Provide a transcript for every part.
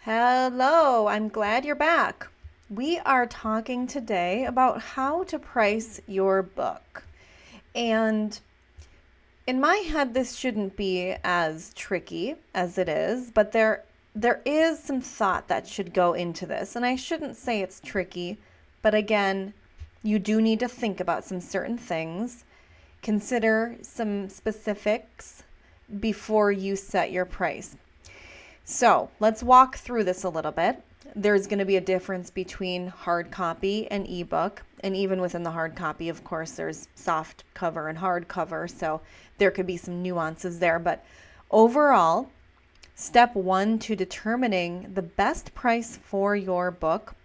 Hello, I'm glad you're back. We are talking today about how to price your book. And in my head, this shouldn't be as tricky as it is, but there is some thought that should go into this. And I shouldn't say it's tricky, but again, you do need to think about some certain things, consider some specifics before you set your price. So let's walk through this a little bit. There's going to be a difference between hard copy and ebook. And even within the hard copy, of course, there's soft cover and hard cover. So there could be some nuances there. But overall, step one to determining the best price for your book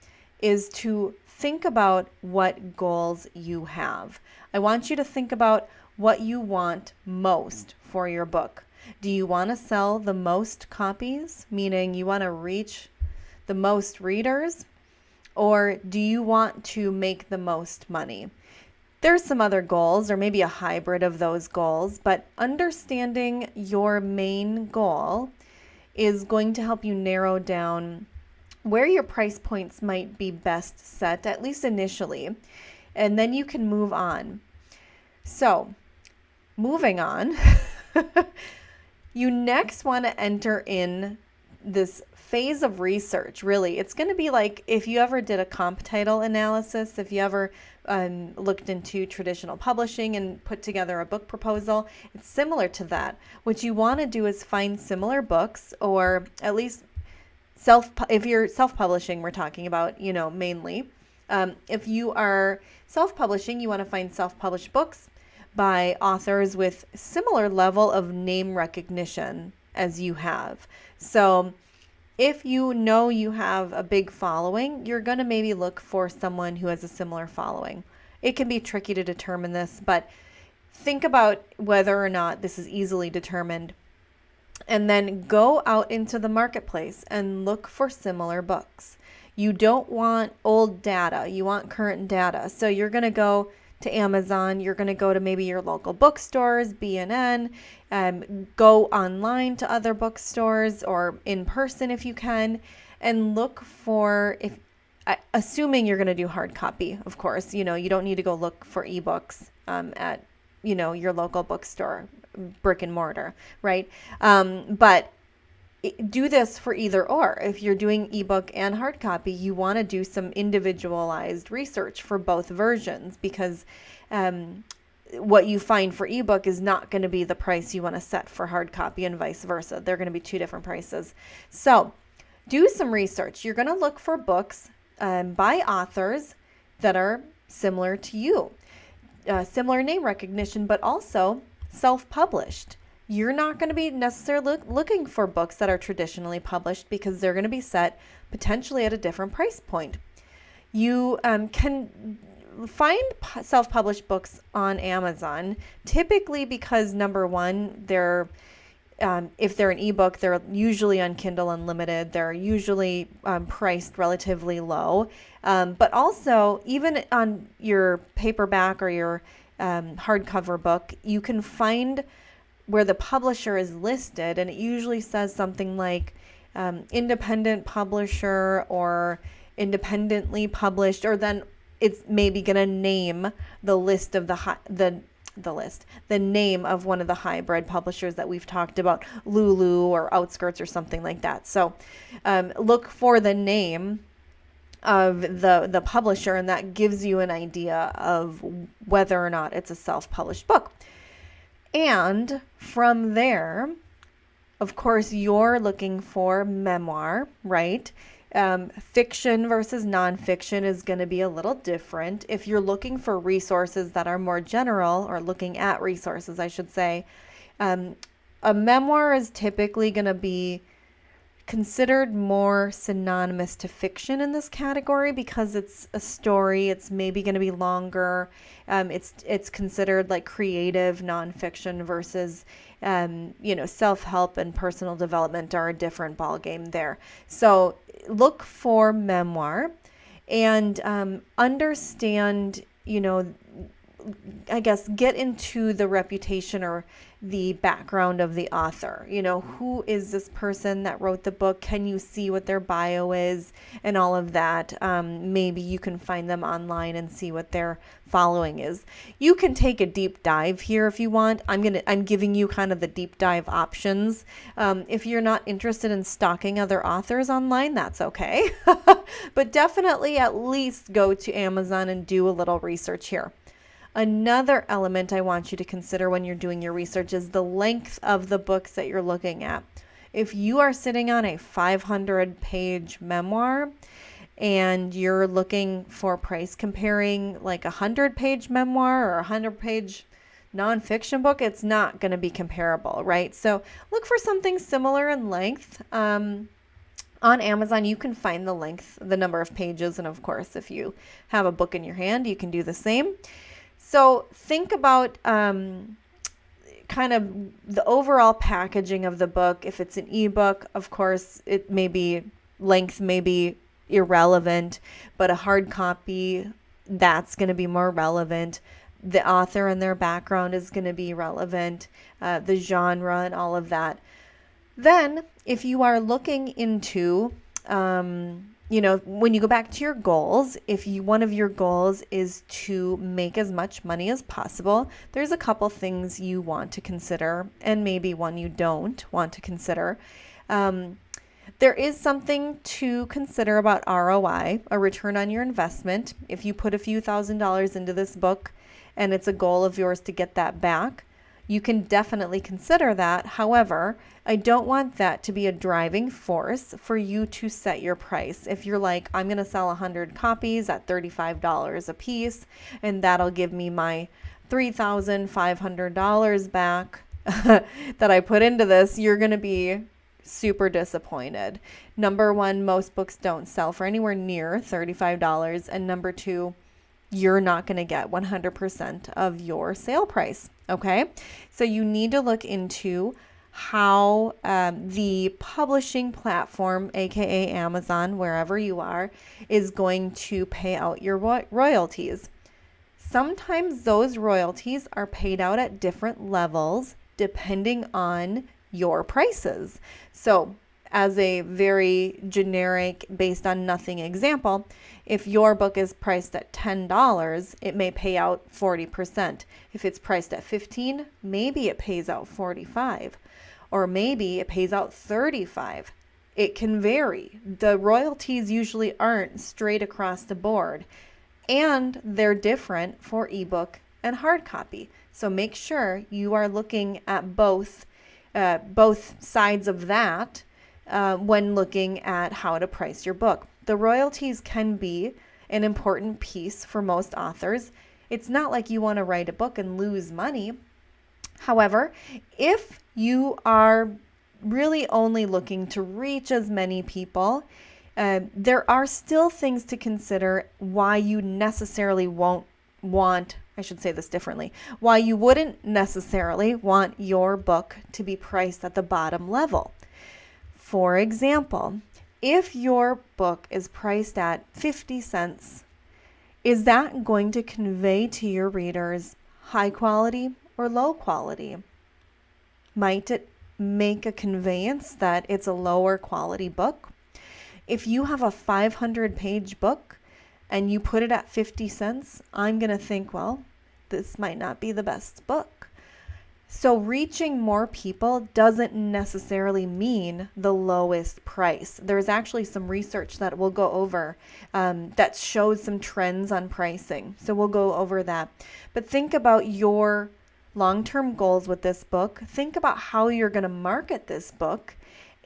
is to think about what goals you have. I want you to think about what you want most for your book. Do you want to sell the most copies, meaning you want to reach the most readers, or do you want to make the most money? There's some other goals, or maybe a hybrid of those goals, but understanding your main goal is going to help you narrow down where your price points might be best set, at least initially, and then you can move on. So, moving on. You next want to enter in this phase of research. Really, it's going to be like if you ever did a comp title analysis, if you ever looked into traditional publishing and put together a book proposal, it's similar to that. What you want to do is find similar books, or at least if you're self-publishing, we're talking about, mainly. If you are self-publishing, you want to find self-published books by authors with similar level of name recognition as you have. So if you know you have a big following, you're going to maybe look for someone who has a similar following. It can be tricky to determine this, but think about whether or not this is easily determined. And then go out into the marketplace and look for similar books. You don't want old data, you want current data. So you're going to go to Amazon, you're going to go to maybe your local bookstores, B&N, go online to other bookstores or in person if you can, and look for, assuming you're going to do hard copy, of course, you don't need to go look for ebooks at, your local bookstore, brick and mortar, right? But do this for either or. If you're doing ebook and hard copy, you want to do some individualized research for both versions, because what you find for ebook is not going to be the price you want to set for hard copy, and vice versa. They're going to be two different prices. So do some research. You're going to look for books by authors that are similar to you, similar name recognition, but also self-published. You're not going to be necessarily looking for books that are traditionally published, because they're going to be set potentially at a different price point. You can find self-published books on Amazon, typically because, number one, if they're an ebook, they're usually on Kindle Unlimited. They're usually priced relatively low. But also, even on your paperback or your hardcover book, you can find where the publisher is listed, and it usually says something like independent publisher or independently published, or then it's maybe going to name the list of the name of one of the hybrid publishers that we've talked about, Lulu or Outskirts or something like that. So look for the name of the publisher, and that gives you an idea of whether or not it's a self-published book. And from there, of course, you're looking for memoir, right? Fiction versus nonfiction is going to be a little different. If you're looking for resources that are more general, or looking at resources, I should say, a memoir is typically going to be considered more synonymous to fiction in this category, because it's a story. It's maybe going to be longer. It's considered like creative nonfiction versus self-help and personal development are a different ballgame there. So look for memoir and understand, I guess, get into the reputation or the background of the author. You know, who is this person that wrote the book? Can you see what their bio is and all of that? Maybe you can find them online and see what their following is. You can take a deep dive here if you want. I'm giving you kind of the deep dive options. If you're not interested in stalking other authors online, that's okay. But definitely at least go to Amazon and do a little research here. Another element I want you to consider when you're doing your research is the length of the books that you're looking at. If you are sitting on a 500-page memoir and you're looking for price comparing like a 100-page memoir or a 100-page nonfiction book, it's not going to be comparable, right? So look for something similar in length. On Amazon, you can find the length, the number of pages, and of course, if you have a book in your hand, you can do the same. So think about kind of the overall packaging of the book. If it's an ebook, of course, it may be length may be irrelevant, but a hard copy, that's going to be more relevant. The author and their background is going to be relevant, the genre and all of that. Then, if you are looking into when you go back to your goals, if one of your goals is to make as much money as possible, there's a couple things you want to consider and maybe one you don't want to consider. There is something to consider about ROI, a return on your investment. If you put a few $1,000s into this book and it's a goal of yours to get that back, you can definitely consider that. However, I don't want that to be a driving force for you to set your price. If you're like, I'm going to sell 100 copies at $35 a piece, and that'll give me my $3,500 back that I put into this, you're going to be super disappointed. Number one, most books don't sell for anywhere near $35. And number two, you're not going to get 100% of your sale price. Okay, so you need to look into how the publishing platform, aka Amazon, wherever you are, is going to pay out your royalties. Sometimes those royalties are paid out at different levels depending on your prices. So as a very generic, based on nothing example, if your book is priced at $10, it may pay out 40%. If it's priced at $15, maybe it pays out $45, or maybe it pays out $35. It can vary. The royalties usually aren't straight across the board, and they're different for ebook and hard copy. So make sure you are looking at both sides of that when looking at how to price your book. The royalties can be an important piece for most authors. It's not like you want to write a book and lose money. However, if you are really only looking to reach as many people, there are still things to consider why you necessarily won't want, I should say this differently, why you wouldn't necessarily want your book to be priced at the bottom level. For example, if your book is priced at 50 cents, is that going to convey to your readers high quality or low quality? Might it make a conveyance that it's a lower quality book? If you have a 500-page book and you put it at 50 cents, I'm going to think, well, this might not be the best book. So reaching more people doesn't necessarily mean the lowest price. There's actually some research that we'll go over that shows some trends on pricing. So we'll go over that. But think about your long-term goals with this book. Think about how you're going to market this book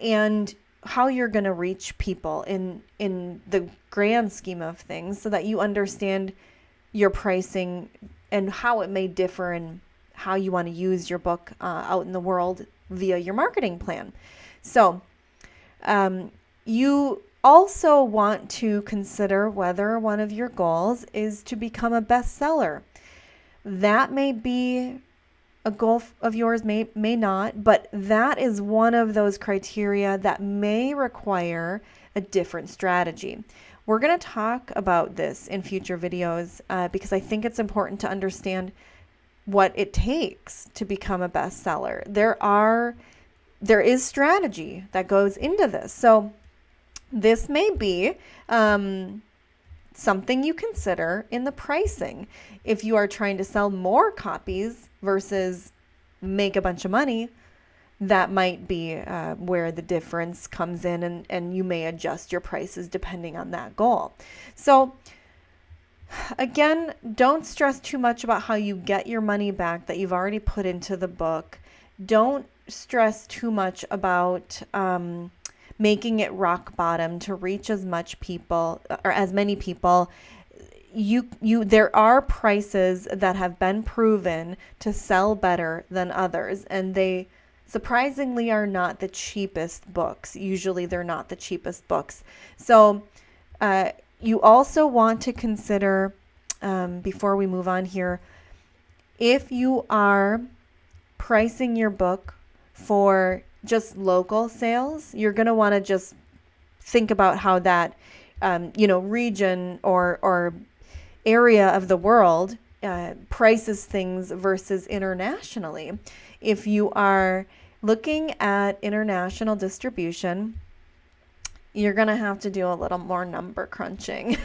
and how you're going to reach people in the grand scheme of things so that you understand your pricing and how it may differ in how you want to use your book out in the world via your marketing plan. So you also want to consider whether one of your goals is to become a bestseller. That may be a goal of yours, may not, but that is one of those criteria that may require a different strategy. We're going to talk about this in future videos because I think it's important to understand what it takes to become a bestseller. There is strategy that goes into this. So this may be something you consider in the pricing. If you are trying to sell more copies versus make a bunch of money, that might be where the difference comes in, and you may adjust your prices depending on that goal. So again, don't stress too much about how you get your money back that you've already put into the book. Don't stress too much about making it rock bottom to reach as much people or as many people. There are prices that have been proven to sell better than others, and they surprisingly are not the cheapest books. Usually they're not the cheapest books. So you also want to consider, before we move on here, if you are pricing your book for just local sales, you're going to want to just think about how that, region or area of the world prices things versus internationally. If you are looking at international distribution, you're going to have to do a little more number crunching.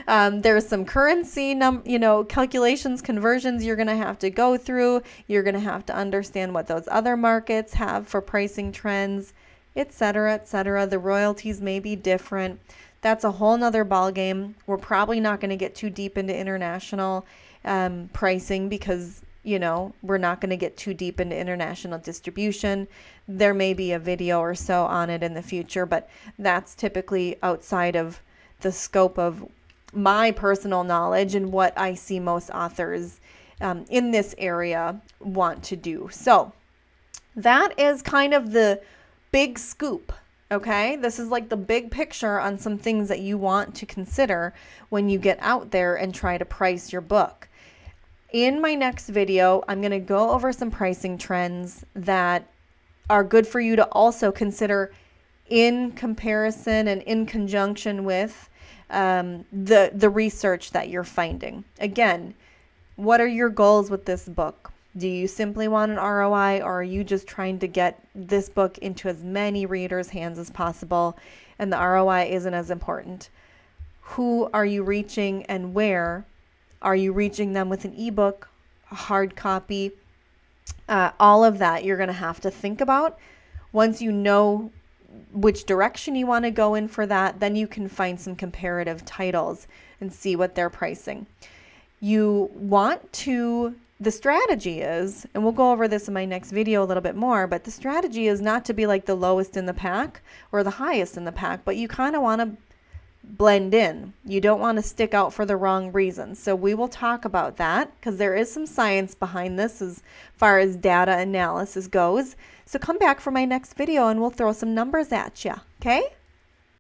There's some currency, calculations, conversions you're going to have to go through. You're going to have to understand what those other markets have for pricing trends, et cetera, et cetera. The royalties may be different. That's a whole nother ballgame. We're probably not going to get too deep into international pricing because we're not going to get too deep into international distribution. There may be a video or so on it in the future, but that's typically outside of the scope of my personal knowledge and what I see most authors in this area want to do. So that is kind of the big scoop. Okay, this is like the big picture on some things that you want to consider when you get out there and try to price your book. In my next video, I'm going to go over some pricing trends that are good for you to also consider in comparison and in conjunction with the research that you're finding. Again, what are your goals with this book? Do you simply want an ROI, or are you just trying to get this book into as many readers' hands as possible, and the ROI isn't as important? Who are you reaching and where? Are you reaching them with an ebook, a hard copy? All of that you're going to have to think about. Once you know which direction you want to go in for that, then you can find some comparative titles and see what they're pricing. The strategy is, and we'll go over this in my next video a little bit more, but the strategy is not to be like the lowest in the pack or the highest in the pack, but you kind of want to blend in. You don't want to stick out for the wrong reasons. So we will talk about that because there is some science behind this as far as data analysis goes. So come back for my next video and we'll throw some numbers at you. Okay?